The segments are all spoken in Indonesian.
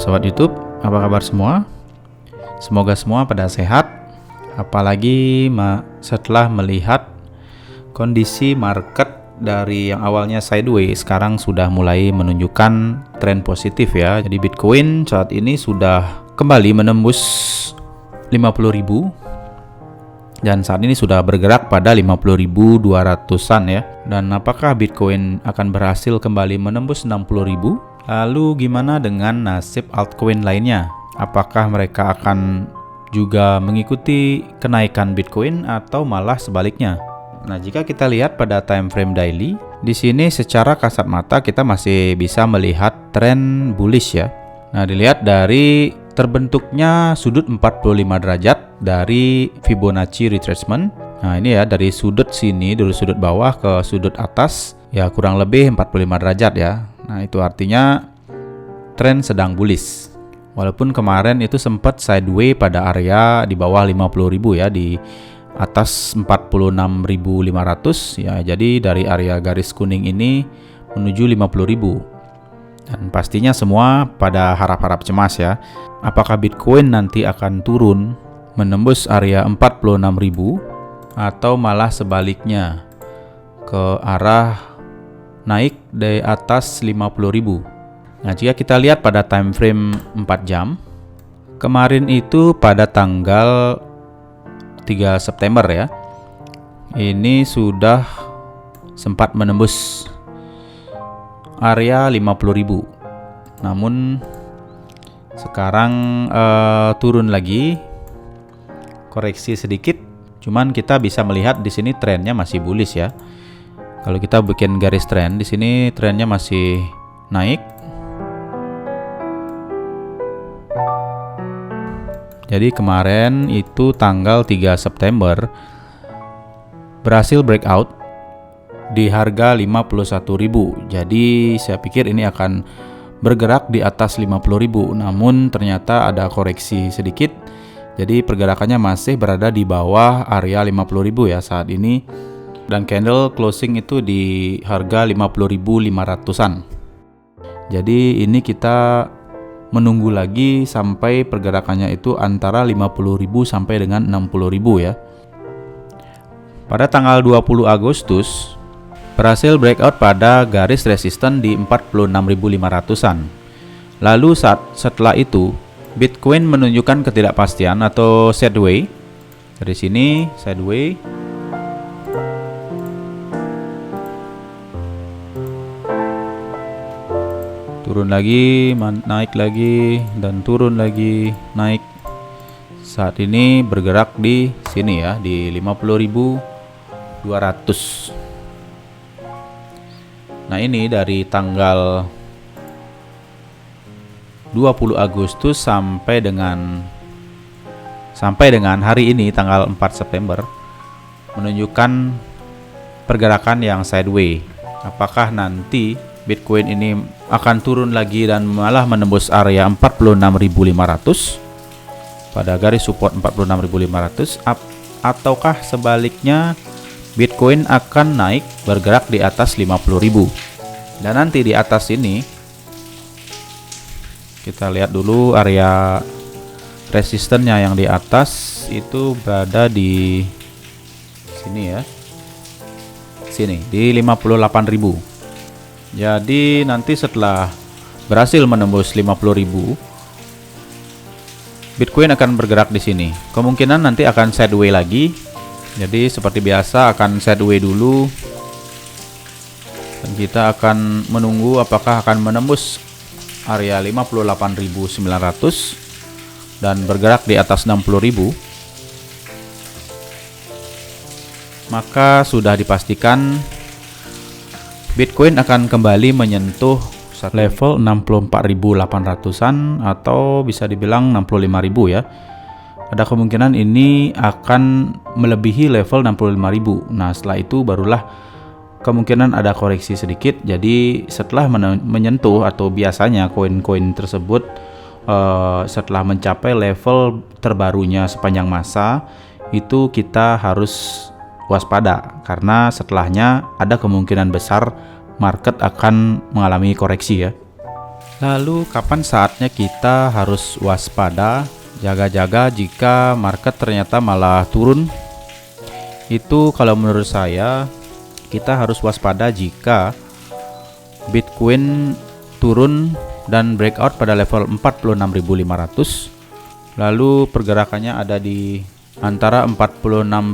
Halo Sobat YouTube, apa kabar semua? Semoga semua pada sehat. Apalagi setelah melihat kondisi market dari yang awalnya sideways, sekarang sudah mulai menunjukkan tren positif ya. Jadi Bitcoin saat ini sudah kembali menembus 50.000 dan saat ini sudah bergerak pada 50.200-an ya. Dan apakah Bitcoin akan berhasil kembali menembus 60.000? Lalu gimana dengan nasib altcoin lainnya? Apakah mereka akan juga mengikuti kenaikan Bitcoin atau malah sebaliknya? Nah, jika kita lihat pada time frame daily, di sini secara kasat mata kita masih bisa melihat tren bullish ya. Nah, dilihat dari terbentuknya sudut 45 derajat dari Fibonacci retracement. Nah, ini ya dari sudut sini, dari sudut bawah ke sudut atas ya kurang lebih 45 derajat ya. Nah, itu artinya tren sedang bullish. Walaupun kemarin itu sempat sideways pada area di bawah 50.000 ya, di atas 46.500 ya. Jadi dari area garis kuning ini menuju 50.000. Dan pastinya semua pada harap-harap cemas ya. Apakah Bitcoin nanti akan turun menembus area 46.000 atau malah sebaliknya ke arah naik di atas 50.000. Nah, jika kita lihat pada time frame 4 jam, kemarin itu pada tanggal 3 September ya, ini sudah sempat menembus area 50.000. Namun sekarang turun lagi, koreksi sedikit. Cuman kita bisa melihat di sini trennya masih bullish ya. Kalau kita bikin garis tren di sini, trennya masih naik. Jadi kemarin itu tanggal 3 September berhasil breakout di harga 51.000. Jadi saya pikir ini akan bergerak di atas 50.000. Namun ternyata ada koreksi sedikit. Jadi pergerakannya masih berada di bawah area 50.000 ya saat ini. Dan candle closing itu di harga 50.500-an. Jadi ini kita menunggu lagi sampai pergerakannya itu antara 50.000 sampai dengan 60.000 ya. Pada tanggal 20 Agustus berhasil breakout pada garis resisten di 46.500-an. Lalu setelah itu Bitcoin menunjukkan ketidakpastian atau sideways. Dari sini sideways, turun lagi, naik lagi, dan turun lagi, naik. Saat ini bergerak di sini ya, di 50.200. Nah, ini dari tanggal 20 Agustus sampai dengan hari ini tanggal 4 September menunjukkan pergerakan yang sideways. Apakah nanti Bitcoin ini akan turun lagi dan malah menembus area 46.500 pada garis support 46.500, ataukah sebaliknya Bitcoin akan naik bergerak di atas 50.000. Dan nanti di atas ini kita lihat dulu area resistennya yang di atas itu berada di sini ya. Sini di 58.000. Jadi nanti setelah berhasil menembus 50.000, Bitcoin akan bergerak di sini. Kemungkinan nanti akan sideways lagi. Jadi seperti biasa akan sideways dulu. Dan kita akan menunggu apakah akan menembus area 58.900 dan bergerak di atas 60.000. Maka sudah dipastikan Bitcoin akan kembali menyentuh level 64.800-an atau bisa dibilang 65.000 ya. Ada kemungkinan ini akan melebihi level 65.000. Nah, setelah itu barulah kemungkinan ada koreksi sedikit. Jadi setelah menyentuh atau biasanya koin-koin tersebut setelah mencapai level terbarunya sepanjang masa itu kita harus waspada, karena setelahnya ada kemungkinan besar market akan mengalami koreksi ya. Lalu kapan saatnya kita harus waspada, jaga-jaga jika market ternyata malah turun? Itu kalau menurut saya kita harus waspada jika Bitcoin turun dan breakout pada level 46.500, lalu pergerakannya ada di antara 46.500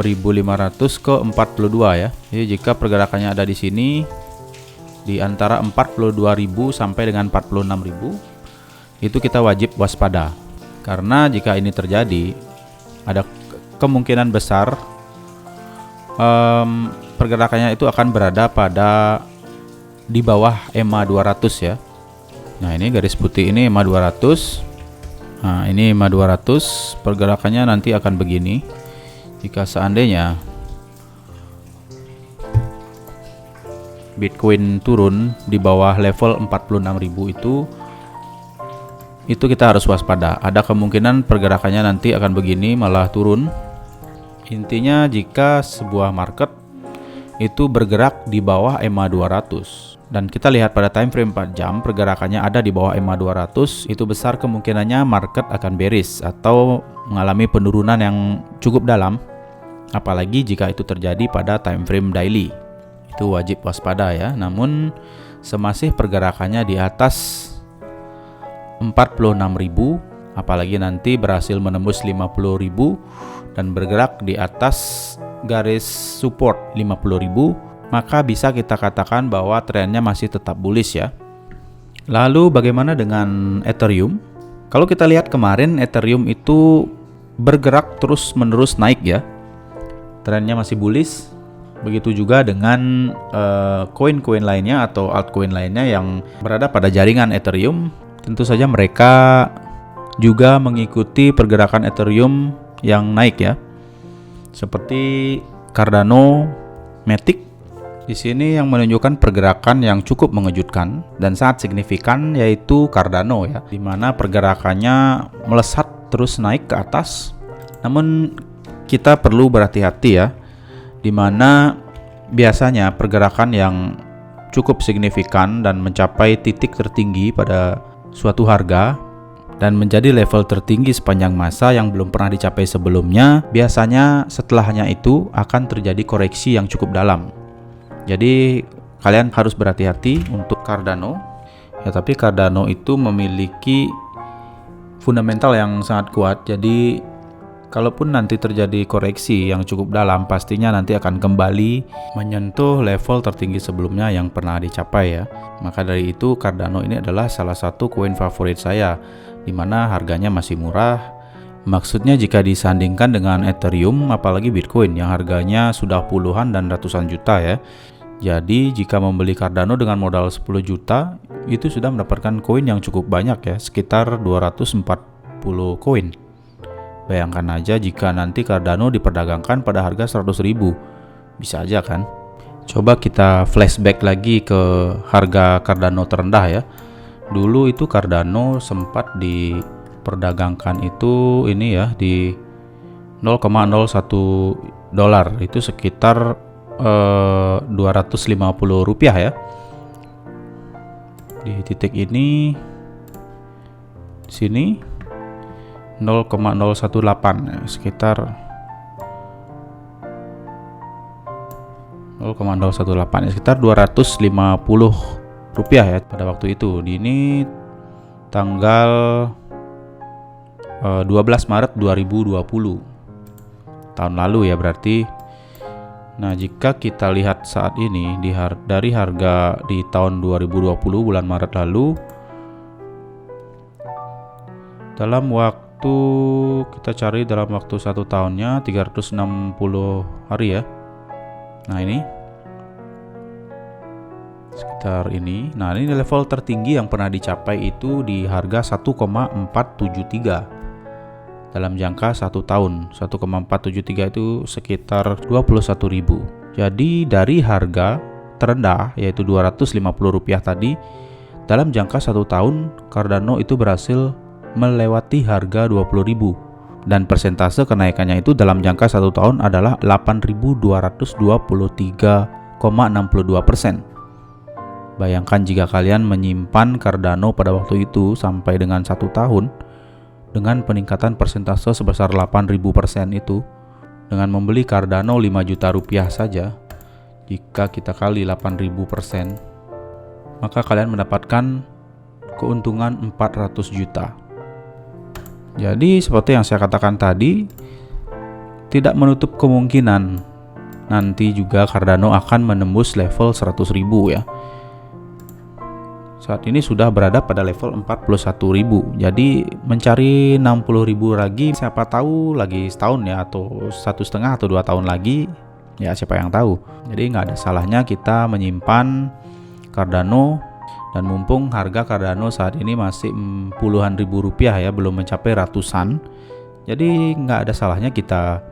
ke 42 ya. Jadi jika pergerakannya ada di sini di antara 42.000 sampai dengan 46.000, itu kita wajib waspada. Karena jika ini terjadi, ada kemungkinan besar pergerakannya itu akan berada pada di bawah EMA 200 ya. Nah, ini garis putih ini EMA 200. Nah, ini EMA 200, pergerakannya nanti akan begini. Jika seandainya Bitcoin turun di bawah level 46.000 itu kita harus waspada. Ada kemungkinan pergerakannya nanti akan begini, malah turun. Intinya jika sebuah market itu bergerak di bawah EMA 200 dan kita lihat pada time frame 4 jam pergerakannya ada di bawah EMA 200, itu besar kemungkinannya market akan bearish atau mengalami penurunan yang cukup dalam. Apalagi jika itu terjadi pada time frame daily. Itu wajib waspada ya. Namun semasih pergerakannya di atas 46.000, apalagi nanti berhasil menembus 50.000 dan bergerak di atas garis support 50.000, maka bisa kita katakan bahwa trennya masih tetap bullish ya. Lalu bagaimana dengan Ethereum? Kalau kita lihat kemarin Ethereum itu bergerak terus menerus naik ya. Trennya masih bullish. Begitu juga dengan koin-koin lainnya atau altcoin lainnya yang berada pada jaringan Ethereum. Tentu saja mereka juga mengikuti pergerakan Ethereum yang naik ya. Seperti Cardano, Matic. Di sini yang menunjukkan pergerakan yang cukup mengejutkan dan sangat signifikan yaitu Cardano ya, di mana pergerakannya melesat terus naik ke atas. Namun kita perlu berhati-hati ya, di mana biasanya pergerakan yang cukup signifikan dan mencapai titik tertinggi pada suatu harga dan menjadi level tertinggi sepanjang masa yang belum pernah dicapai sebelumnya, biasanya setelahnya itu akan terjadi koreksi yang cukup dalam. Jadi kalian harus berhati-hati untuk Cardano ya, tapi Cardano itu memiliki fundamental yang sangat kuat. Jadi kalaupun nanti terjadi koreksi yang cukup dalam, pastinya nanti akan kembali menyentuh level tertinggi sebelumnya yang pernah dicapai ya. Maka dari itu Cardano ini adalah salah satu koin favorit saya, di mana harganya masih murah. Maksudnya jika disandingkan dengan Ethereum apalagi Bitcoin yang harganya sudah puluhan dan ratusan juta ya. Jadi jika membeli Cardano dengan modal 10 juta itu sudah mendapatkan koin yang cukup banyak ya, sekitar 240 koin. Bayangkan aja jika nanti Cardano diperdagangkan pada harga 100.000, bisa aja kan? Coba kita flashback lagi ke harga Cardano terendah ya. Dulu itu Cardano sempat diperdagangkan itu ini ya di 0,01 dolar, itu sekitar 250 rupiah ya. Di titik ini sini 0,018 ya, sekitar 0,018 ya, sekitar 250 rupiah ya pada waktu itu. Di ini tanggal 12 Maret 2020 tahun lalu ya berarti. Nah, jika kita lihat saat ini dari harga di tahun 2020 bulan Maret lalu, dalam waktu kita cari dalam waktu 1 tahunnya 360 hari ya. Nah, ini sekitar ini. Nah, ini level tertinggi yang pernah dicapai itu di harga 1,473 dalam jangka 1 tahun. 1,473 itu sekitar 21.000. Jadi dari harga terendah yaitu 250 rupiah tadi, dalam jangka 1 tahun Cardano itu berhasil melewati harga 20.000 dan persentase kenaikannya itu dalam jangka 1 tahun adalah 8.223,62%. Bayangkan jika kalian menyimpan Cardano pada waktu itu sampai dengan 1 tahun dengan peningkatan persentase sebesar 8.000% itu, dengan membeli Cardano 5 juta rupiah saja, jika kita kali 8.000%, maka kalian mendapatkan keuntungan 400 juta. Jadi seperti yang saya katakan tadi, tidak menutup kemungkinan nanti juga Cardano akan menembus level 100.000 ya. Saat ini sudah berada pada level 41.000. Jadi mencari 60.000 lagi, siapa tahu lagi setahun ya, atau 1,5 atau 2 tahun lagi, ya siapa yang tahu. Jadi nggak ada salahnya kita menyimpan Cardano, dan mumpung harga Cardano saat ini masih puluhan ribu rupiah ya, belum mencapai ratusan. Jadi nggak ada salahnya kita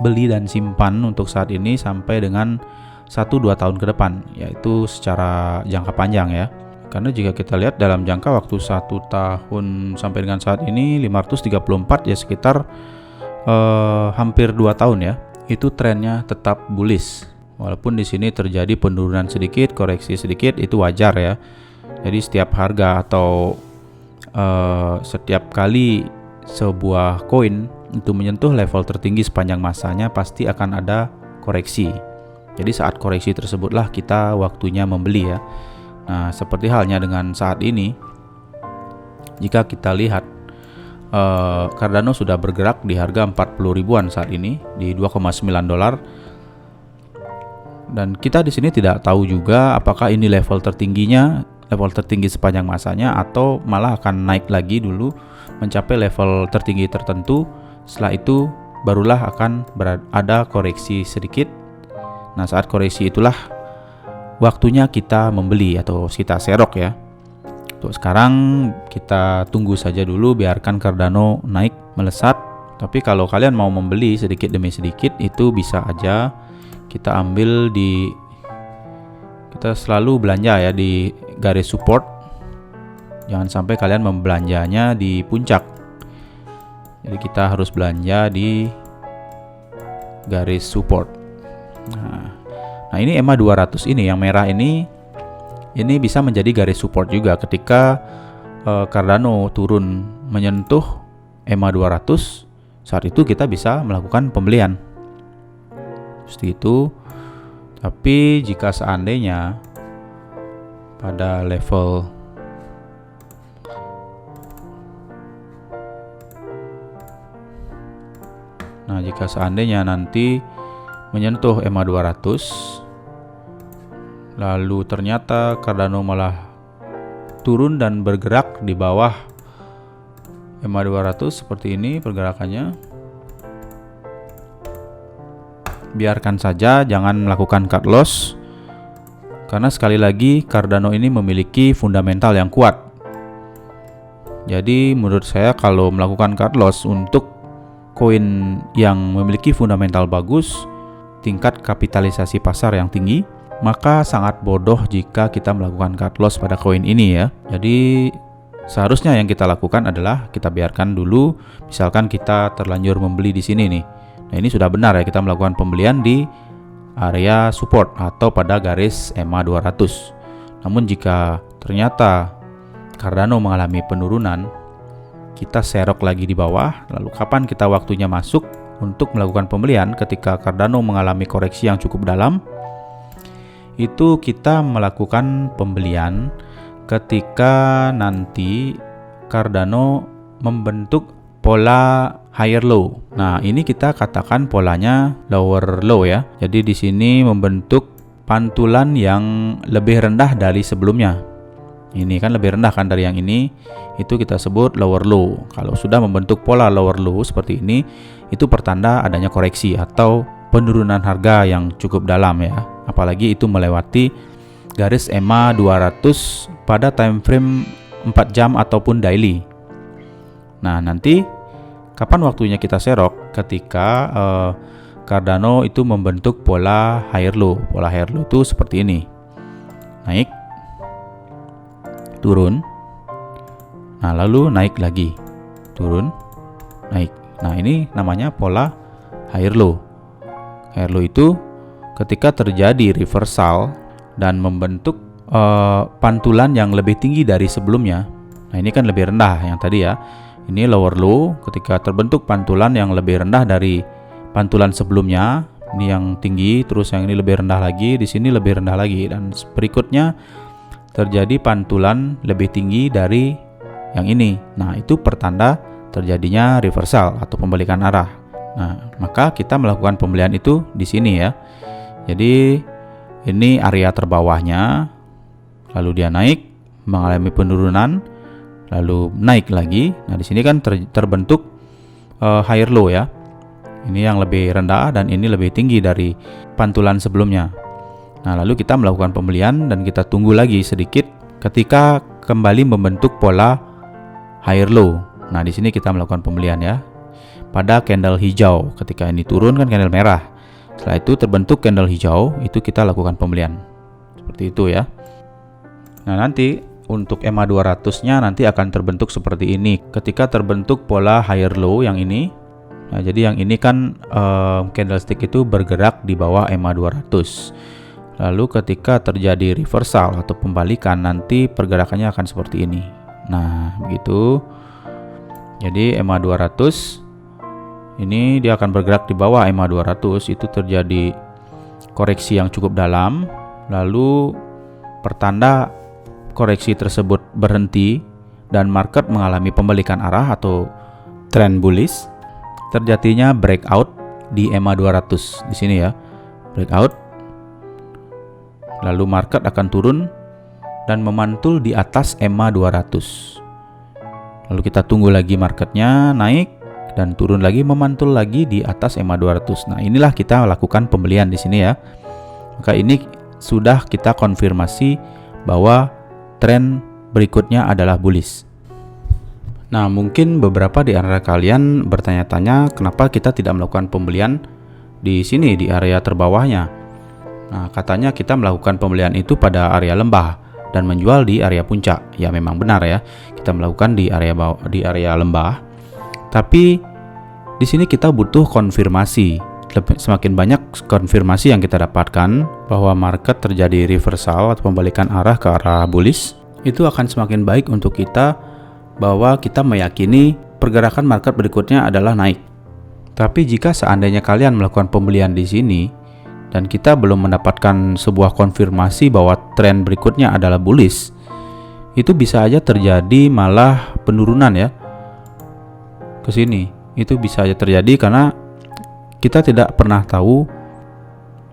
beli dan simpan untuk saat ini sampai dengan 1-2 tahun ke depan, yaitu secara jangka panjang ya. Karena jika kita lihat dalam jangka waktu 1 tahun sampai dengan saat ini 534 ya, sekitar hampir 2 tahun ya, itu trennya tetap bullish. Walaupun di sini terjadi penurunan sedikit, koreksi sedikit, itu wajar ya. Jadi setiap harga atau setiap kali sebuah koin itu menyentuh level tertinggi sepanjang masanya, pasti akan ada koreksi. Jadi saat koreksi tersebutlah kita waktunya membeli ya. Nah, seperti halnya dengan saat ini, jika kita lihat Cardano sudah bergerak di harga 40 ribuan saat ini, di 2,9 dolar. Dan kita di sini tidak tahu juga apakah ini level tertingginya, level tertinggi sepanjang masanya, atau malah akan naik lagi dulu mencapai level tertinggi tertentu. Setelah itu barulah akan ada koreksi sedikit. Nah, saat koreksi itulah waktunya kita membeli atau kita serok ya. Untuk sekarang kita tunggu saja dulu, biarkan Cardano naik melesat. Tapi kalau kalian mau membeli sedikit demi sedikit, itu bisa aja kita ambil kita selalu belanja ya di garis support. Jangan sampai kalian membelanjanya di puncak. Jadi kita harus belanja di garis support. Nah, ini EMA 200 ini yang merah ini bisa menjadi garis support juga ketika Cardano turun menyentuh EMA 200. Saat itu kita bisa melakukan pembelian. Seperti itu. Tapi jika seandainya pada level jika seandainya nanti menyentuh EMA 200, lalu ternyata Cardano malah turun dan bergerak di bawah EMA 200 seperti ini pergerakannya, biarkan saja, jangan melakukan cut loss. Karena sekali lagi Cardano ini memiliki fundamental yang kuat. Jadi menurut saya kalau melakukan cut loss untuk koin yang memiliki fundamental bagus, tingkat kapitalisasi pasar yang tinggi, maka sangat bodoh jika kita melakukan cut loss pada koin ini ya. Jadi seharusnya yang kita lakukan adalah kita biarkan dulu. Misalkan kita terlanjur membeli di sini nih. Nah, ini sudah benar ya, kita melakukan pembelian di area support atau pada garis EMA 200. Namun jika ternyata Cardano mengalami penurunan, kita serok lagi di bawah. Lalu kapan kita waktunya masuk untuk melakukan pembelian? Ketika Cardano mengalami koreksi yang cukup dalam, itu kita melakukan pembelian ketika nanti Cardano membentuk pola higher low. Nah, ini kita katakan polanya lower low ya. Jadi di sini membentuk pantulan yang lebih rendah dari sebelumnya. Ini kan lebih rendah kan dari yang ini, itu kita sebut lower low. Kalau sudah membentuk pola lower low seperti ini, itu pertanda adanya koreksi atau penurunan harga yang cukup dalam ya. Apalagi itu melewati garis EMA 200 pada time frame 4 jam ataupun daily. Nah, nanti kapan waktunya kita serok? Ketika Cardano itu membentuk pola higher low. Pola higher low itu seperti ini. Naik, turun, nah lalu naik lagi, turun, naik. Nah, ini namanya pola higher low. Higher low itu ketika terjadi reversal dan membentuk pantulan yang lebih tinggi dari sebelumnya. Nah, ini kan lebih rendah yang tadi ya. Ini lower low ketika terbentuk pantulan yang lebih rendah dari pantulan sebelumnya. Ini yang tinggi, terus yang ini lebih rendah lagi, di sini lebih rendah lagi, dan berikutnya terjadi pantulan lebih tinggi dari yang ini. Nah, itu pertanda terjadinya reversal atau pembalikan arah. Nah, maka kita melakukan pembelian itu di sini ya. Jadi ini area terbawahnya, lalu dia naik, mengalami penurunan, lalu naik lagi. Nah, di sini kan terbentuk higher low ya. Ini yang lebih rendah dan ini lebih tinggi dari pantulan sebelumnya. Nah, lalu kita melakukan pembelian dan kita tunggu lagi sedikit ketika kembali membentuk pola higher low. Nah, di sini kita melakukan pembelian ya. Pada candle hijau, ketika ini turun kan candle merah. Setelah itu terbentuk candle hijau, itu kita lakukan pembelian. Seperti itu ya. Nah, nanti untuk EMA 200-nya nanti akan terbentuk seperti ini ketika terbentuk pola higher low yang ini. Nah, jadi yang ini kan candlestick itu bergerak di bawah EMA 200. Lalu ketika terjadi reversal atau pembalikan, nanti pergerakannya akan seperti ini. Nah, begitu. Jadi EMA 200 ini dia akan bergerak di bawah EMA 200. Itu terjadi koreksi yang cukup dalam. Lalu pertanda koreksi tersebut berhenti dan market mengalami pembalikan arah atau trend bullish, terjadinya breakout di EMA 200 di sini ya. Breakout. Lalu market akan turun dan memantul di atas EMA 200. Lalu kita tunggu lagi marketnya naik dan turun lagi, memantul lagi di atas EMA 200. Nah, inilah kita lakukan pembelian di sini ya. Maka ini sudah kita konfirmasi bahwa tren berikutnya adalah bullish. Nah, mungkin beberapa di antara kalian bertanya-tanya kenapa kita tidak melakukan pembelian di sini di area terbawahnya. Nah, katanya kita melakukan pembelian itu pada area lembah dan menjual di area puncak. Ya, memang benar ya. Kita melakukan di area lembah. Tapi di sini kita butuh konfirmasi. Semakin banyak konfirmasi yang kita dapatkan bahwa market terjadi reversal atau pembalikan arah ke arah bullish, itu akan semakin baik untuk kita bahwa kita meyakini pergerakan market berikutnya adalah naik. Tapi jika seandainya kalian melakukan pembelian di sini dan kita belum mendapatkan sebuah konfirmasi bahwa tren berikutnya adalah bullish, itu bisa aja terjadi malah penurunan ya ke sini. Itu bisa aja terjadi karena kita tidak pernah tahu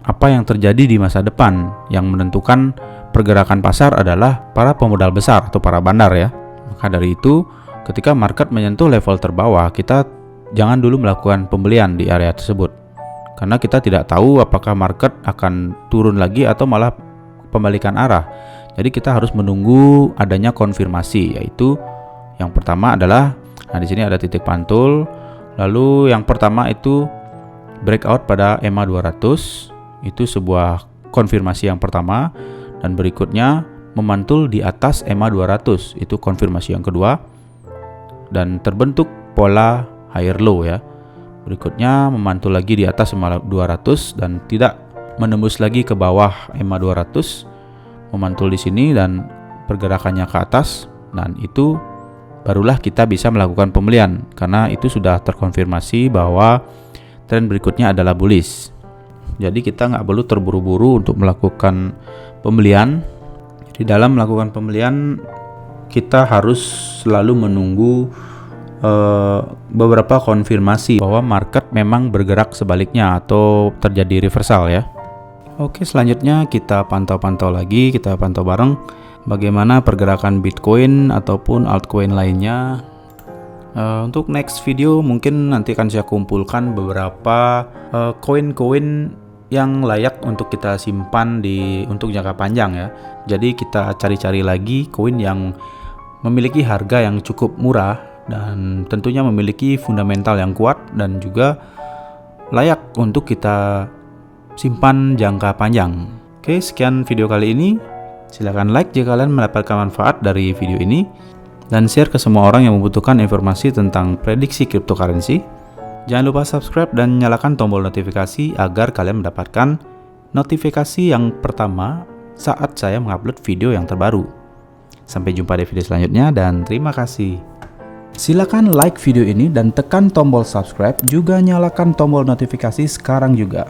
apa yang terjadi di masa depan. Yang menentukan pergerakan pasar adalah para pemodal besar atau para bandar ya. Maka dari itu, ketika market menyentuh level terbawah, kita jangan dulu melakukan pembelian di area tersebut. Karena kita tidak tahu apakah market akan turun lagi atau malah pembalikan arah. Jadi kita harus menunggu adanya konfirmasi, yaitu yang pertama adalah, nah di sini ada titik pantul. Lalu yang pertama itu breakout pada EMA 200, itu sebuah konfirmasi yang pertama, dan berikutnya memantul di atas EMA 200, itu konfirmasi yang kedua, dan terbentuk pola higher low ya. Berikutnya memantul lagi di atas EMA 200 dan tidak menembus lagi ke bawah EMA 200, memantul di sini dan pergerakannya ke atas, dan itu barulah kita bisa melakukan pembelian karena itu sudah terkonfirmasi bahwa tren berikutnya adalah bullish. Jadi kita nggak perlu terburu-buru untuk melakukan pembelian. Jadi dalam melakukan pembelian kita harus selalu menunggu beberapa konfirmasi bahwa market memang bergerak sebaliknya atau terjadi reversal ya. Oke, selanjutnya kita pantau lagi, kita pantau bareng bagaimana pergerakan Bitcoin ataupun altcoin lainnya. Untuk next video mungkin nanti akan saya kumpulkan beberapa koin-koin yang layak untuk kita simpan untuk jangka panjang ya. Jadi kita cari-cari lagi koin yang memiliki harga yang cukup murah dan tentunya memiliki fundamental yang kuat dan juga layak untuk kita simpan jangka panjang. Oke, sekian video kali ini. Silakan like jika kalian mendapatkan manfaat dari video ini, dan share ke semua orang yang membutuhkan informasi tentang prediksi cryptocurrency. Jangan lupa subscribe dan nyalakan tombol notifikasi agar kalian mendapatkan notifikasi yang pertama saat saya mengupload video yang terbaru. Sampai jumpa di video selanjutnya dan terima kasih. Silakan like video ini dan tekan tombol subscribe, juga nyalakan tombol notifikasi sekarang juga.